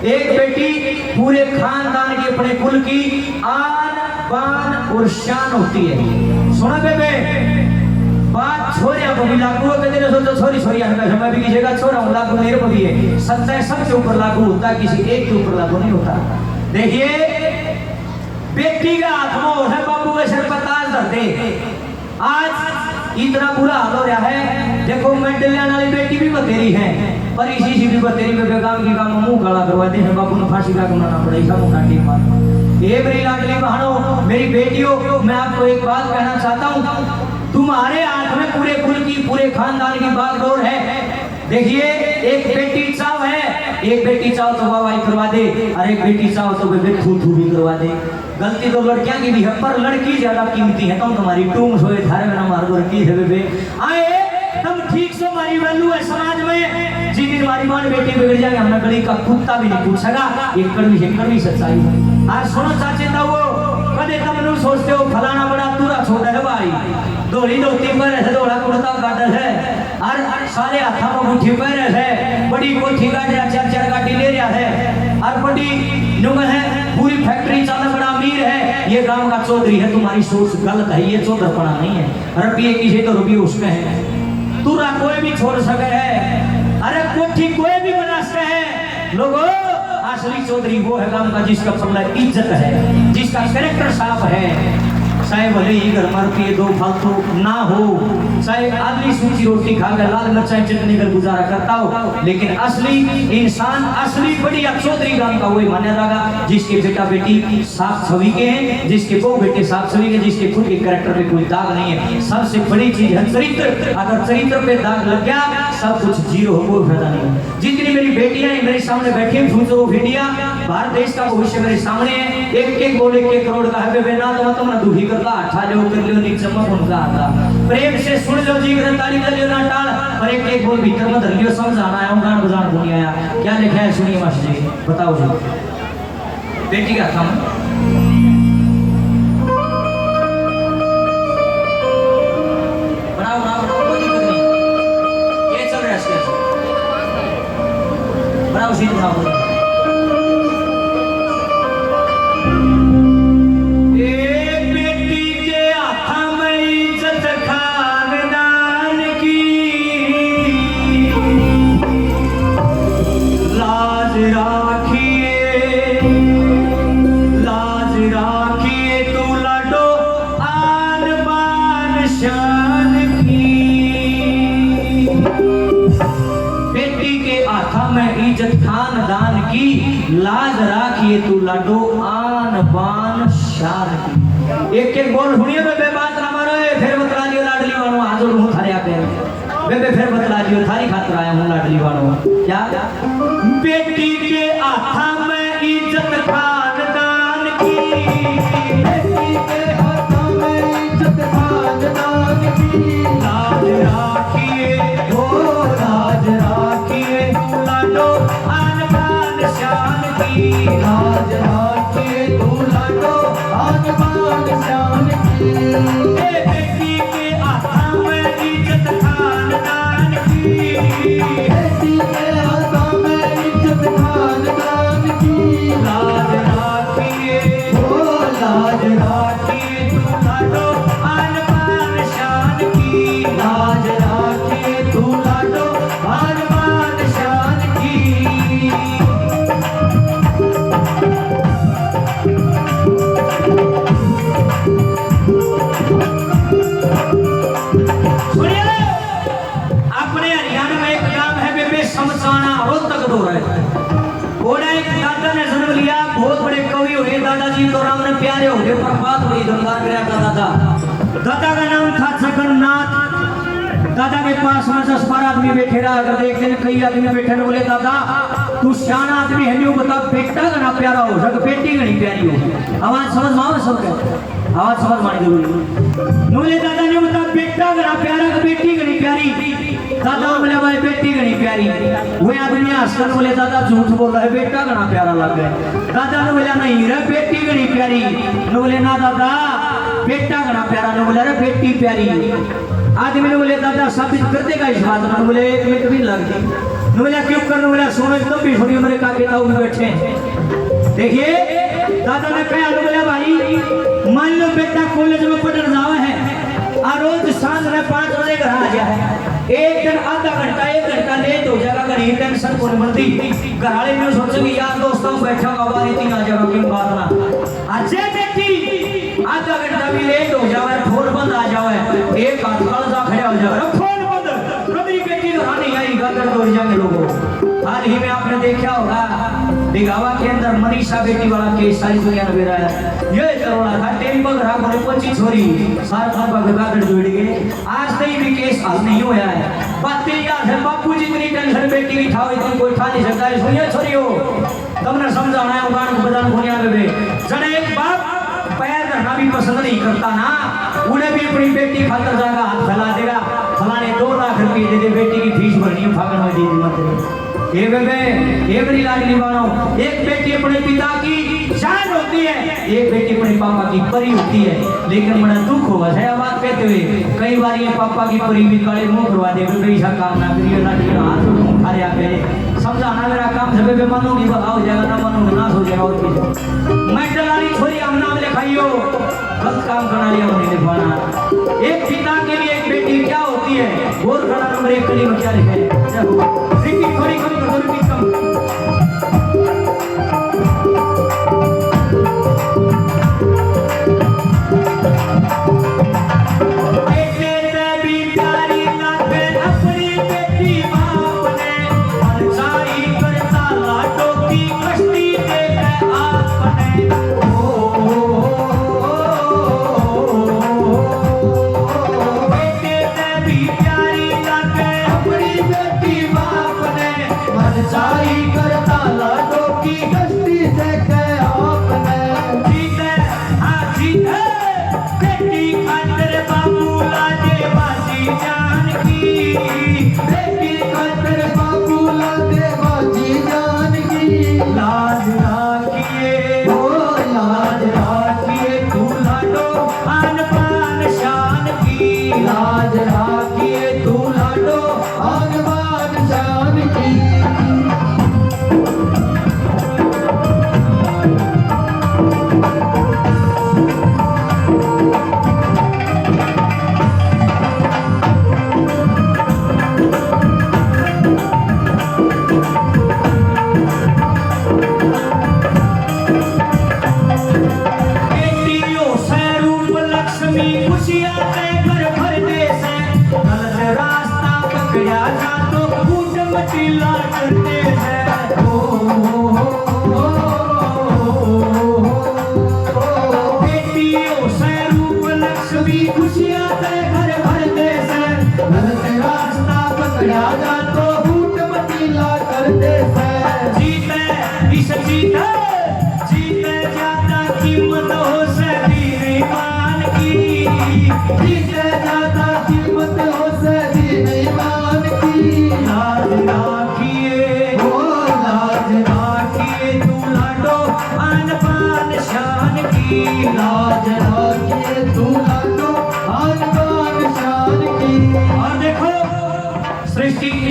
एक बेटी पूरे खानदान के अपने कुल की आन बान और शान होती है। सुना बेबे बात छोरिया को भी लागू है। कहते सोचो छोरी छोरी मैं भी किसी का छोरा हूँ लागू मेरे को भी है। सत्य सबके ऊपर लागू होता है, किसी एक के ऊपर लागू नहीं होता। देखिए बेटी का हाथ है बाबू के सिर पर ताज धर दे। आज इतना बुरा हाल हो रहा है। देखो मेडलियां वाली बेटी भी बतेरी है, पर इसी भी बतेरी में बेगाम की काम मुंह काला करवा दे बाबू ने फांसी का बनाना पड़ेगा मुंह काटी मार। ये मेरी लाडली बहनों मेरी बेटियों, मैं आपको एक बात कहना चाहता हूँ, तुम्हारे हाथ में पूरे कुल की पूरे खानदान की बागडोर है। देखिए एक बेटी चाव है, एक बेटी चाव तो वाई करवा दे और एक बेटी चाव तो बेबे थू थू भी करवा दे। गलती तो लड़कियां की भी है, पर लड़की ज्यादा कीमती है। तुम तुम्हारी टूम सोए थारे में ना मार लड़की है बेबे आए तुम ठीक सो हमारी वैल्यू है समाज में। जिस दिन हमारी मां बेटी बिगड़ जाएगी हमने गली का कुत्ता भी नहीं पूछेगा। एक कड़वी सच्चाई है। आज सुनो चाचे वो कदे तुम सोचते हो फलाना बड़ा तूरा छोटा है भाई, धोली धोती पर है, धोला कुर्ता काटा है और सारे हाथा में मुट्ठी पर है, बड़ी कोठी काट रहा, चार गाड़ी ले रहा है और बड़ी नुंग है, पूरी फैक्ट्री चालक बड़ा अमीर है। ये गांव का चौधरी है। तुम्हारी सोच गलत है, ये चौधरपना नहीं है। रुपये किसी तो रुपये उसके है, तूरा कोई भी छोड़ सके है, अरे कोठी कोई भी बना सके है। लोगों असली चौधरी वो है गांव का जिसका पल्ला इज्जत है, जिसका कैरेक्टर साफ है। चाहे भले ही घर में रुपये दो फालतू ना हो, चाहे आदमी सूखी रोटी खाकर लाल मिर्चा चटनी कर गुजारा करता हो, लेकिन असली इंसान असली बढ़िया चौधरी गांव का वही माना जाएगा जिसके बेटा बेटी साफ छवि के हैं, जिसके बहू बेटे साफ छवि के, जिसके खुद के कैरेक्टर पे कोई दाग नहीं है। सबसे बड़ी चीज है चरित्र। अगर चरित्र पे दाग लग गया सब कुछ जीरो हो, कोई फायदा नहीं। जितनी मेरी बेटियां मेरे सामने बैठी हैं, फ्यूचर ऑफ इंडिया, भारत देश का भविष्य मेरे सामने है। एक बोले 1 करोड़ का है बेबे ना तो तुमने दुखी करता अच्छा जो कर लियो नीचे चमक उनका आता प्रेम से सुन लो जी ताली कर लियो ना टाल, पर एक बोल भीतर में धर लियो समझाना है गान बजान को नहीं आया। क्या लिखा है सुनिए मास्टर जी, बताओ जी। बेटी का काम बनाओ बनाओ कोई दिक्कत नहीं, ये चल रहा है इसके बनाओ सीट बनाओ। खानदान की लाज राखिए तू लाडो आन बान शान की। एक बोल सुनिए बेबे बात ना मारो, फिर बतला लियो लाडली वाणो हाजर हूं थारे आके बेबे, फिर बतला लियो थारी खातिर आया हूं लाडली वाणो। क्या बेटी के हाथा में इज्जत खानदान की, बेटी के हाथा में इज्जत खानदान की, लाज राखिए ओ लाज राखिए तू लाडो लाज राखिए तू लाडो आन बान शान की। बेटी के हाथा में इज्जत खानदान की, बेटी के हाथा में इज्जत खानदान की, लाज राखिए ओ लाज राखिए तू लाडो आन बान शान की, लाज राखिए तू लाडो आन बान शान की। अपने हरियाणा में एक गांव है बेबे समसाना रोहतक दो है। ओड़ा एक दादा ने जन्म लिया, बहुत बड़े कवि हुए दादाजी, तो राम ने प्यारे हो गए, प्रभात हुई दमदार कराया दादा। दादा का नाम था जगन्नाथ। दादा के पास में 10-12 आदमी बैठे रहा, अगर देखते हैं कई आदमी बैठे ने बोले दादा तू सियाना आदमी है नहीं, बता बेटा घना प्यारा हो सक बेटी घनी प्यारी हो। आवाज समझ माओ सबके आवाज समझ मानी जरूरी। बोले दादा ने बता बेटा घना प्यारा का बेटी घनी प्यारी। दादा बोले भाई बेटी घनी प्यारी। वो आदमी हंसकर बोले दादा झूठ बोल रहा है, बेटा घना प्यारा लग गया। दादा ने बोला नहीं रे बेटी घनी प्यारी। बोले ना दादा बेटा घना प्यारा। ने बोला रे बेटी प्यारी। आदमी ने बोले दादा साबित कर देगा इस बात में। बोले 1 मिनट भी लगती। बोला क्यों करने बोला सुनो तुम भी सुनिए मेरे काके ताऊ भी बैठे हैं। देखिए दादा ने कहा बोला भाई मान लो बेटा कॉलेज में पढ़ने जावा है और रोज सांझ में 5 बजे घर आ गया है, एक दिन आधा घंटा 1 घंटा लेट हो जाएगा कहीं टेंशन को नहीं बनती। घर वाले ने सोचेंगे यार दोस्तों बैठा होगा इतनी आ जाएगा क्यों बात ना अच्छे बेटी आधा घंटा भी लेट हो जाए फोन बंद आ जाए एक हाथ कलजा खड़ा हो जाएगा फोन बंद मेरी बेटी तो नहीं आई गदर दौड़ जाएंगे लोगों। हाल ही में आपने देखा होगा दिगावा के अंदर मनीषा बेटी वाला केस सारी दुनिया में बेरा है। ये करोड़ा था टेम्पो ग्राहक होने पहुंची छोरी सार खान का गागर जोड़ गए आज तक भी केस हल नहीं होया है। बातें याद है बापू जी इतनी टेंशन बेटी की ठाओ इतनी कोई ठा नहीं सकता है। सुनिए छोरी हो तुमने समझाना है उगान को बदान दुनिया में जड़े एक बाप पैर धरना भी पसंद नहीं करता ना उन्हें भी अपनी बेटी खातर जाएगा हाथ फैला देगा फलाने 2 लाख रुपए दे दे बेटी की फीस भरनी है फागन में दे दी मत ये बेबे ये बड़ी लाडली मानो। एक बेटी अपने पिता की जान होती है एक बेटी अपने पापा की परी होती है लेकिन बड़ा दुख होगा सही बात कहते हुए कई बार ये पापा की परी भी काले मुंह करवा दे ऐसा काम ना करिए लाडली हाथ उठा रहा पे समझाना मेरा काम सब पे मानोगी बगा हो जाएगा ना मानोगे नाश हो जाएगा और कुछ मैं डलाली छोरी हम नाम लिखाइयो गलत काम करना लिया नहीं लिखवाना। एक पिता के लिए एक बेटी क्या होती है और खड़ा नंबर 1 कली में क्या लिखा है रिपीट थोड़ी कम कर दो रिपीट कम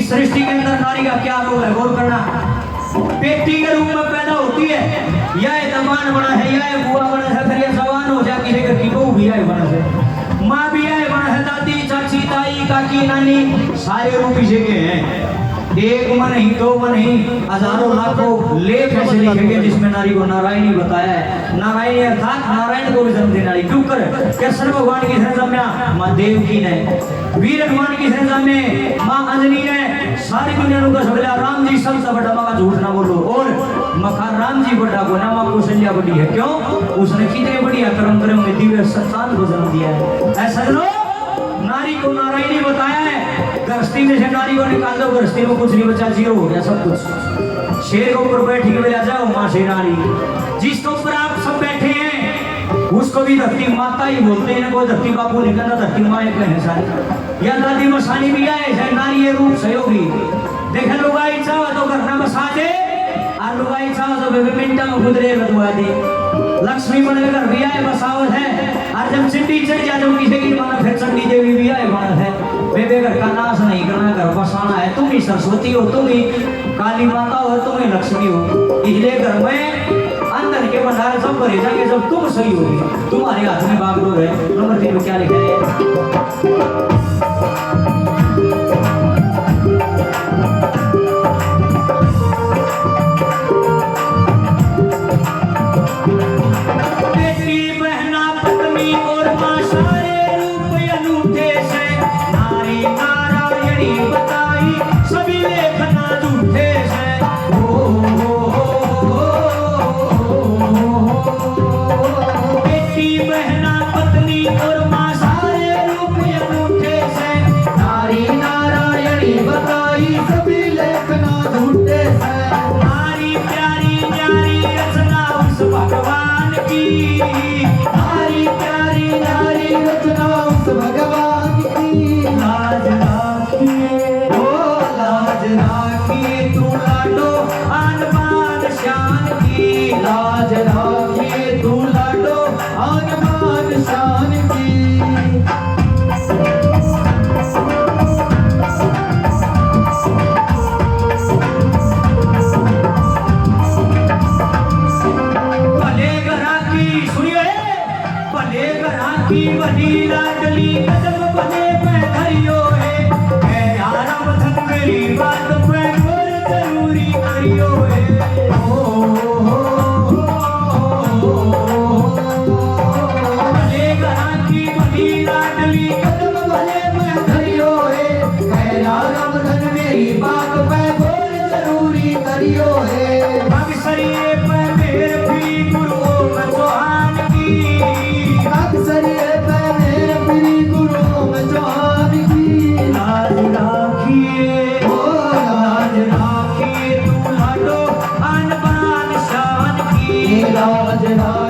सृष्टि के अंदर नारी का क्या रोल है गौर करना। बेटी के रूप में पैदा होती है या दमान बना है या बुआ बना है फिर यह जवान हो जाए किसी घर की बहू भी आए बना है माँ भी आए बना है दादी चाची ताई काकी नानी सारे रूप इसी के हैं। एक मन ही 2 मन ही हजारों लाखों लेख ऐसे लिखे गए जिसमें नारी को नारायणी बताया है। नारायणी अर्थात नारायण को भी जन्म देने वाली क्यों कर कृष्ण भगवान की जन्म माँ देवकी ने वीर हनुमान की जन्म में माँ अंजनी ने सारी दुनिया को सबला राम जी सबसे बड़ा माँ का झूठ ना बोलो और मखा राम जी बड़ा को ना माँ कौशल्या बड़ी है क्यों उसने कितने बढ़िया कर्म करे होंगे दिव्य संतान को जन्म दिया है। ऐसा नारी को नारायणी बताया है। गृहस्थी में से नारी को निकाल दो गृहस्थी में कुछ नहीं बचा जीरो हो गया सब कुछ। शेर के ऊपर बैठी के आ जाओ माँ से नारी जिसके ऊपर आप सब बैठे हैं उसको भी धरती माता ही बोलते हैं कोई धरती बापू नहीं कहता धरती माँ एक है सारी या दादी मसानी भी आए नारी ये रूप सहयोगी देखे लुगाई चाहो तो घरना बसा दे और लुगाई चाहो तो मिनटा में गुजरे बदवा दे। लक्ष्मी बन घर भी आए बसावत है और जब चिट्ठी चढ़ जाए तो किसी की माना फिर चंडी देवी भी आए बना है बेबे घर का नाश नहीं करना, घर बसाना है। तुम ही सरस्वती हो, तुम ही काली माता हो, तुम ही लक्ष्मी हो। इसलिए घर में अंदर के भंडार सब भरे जाएंगे जब तुम सही होगी। तुम्हारे हाथ में बागडोर है। नंबर 3 में क्या लिखा है? राज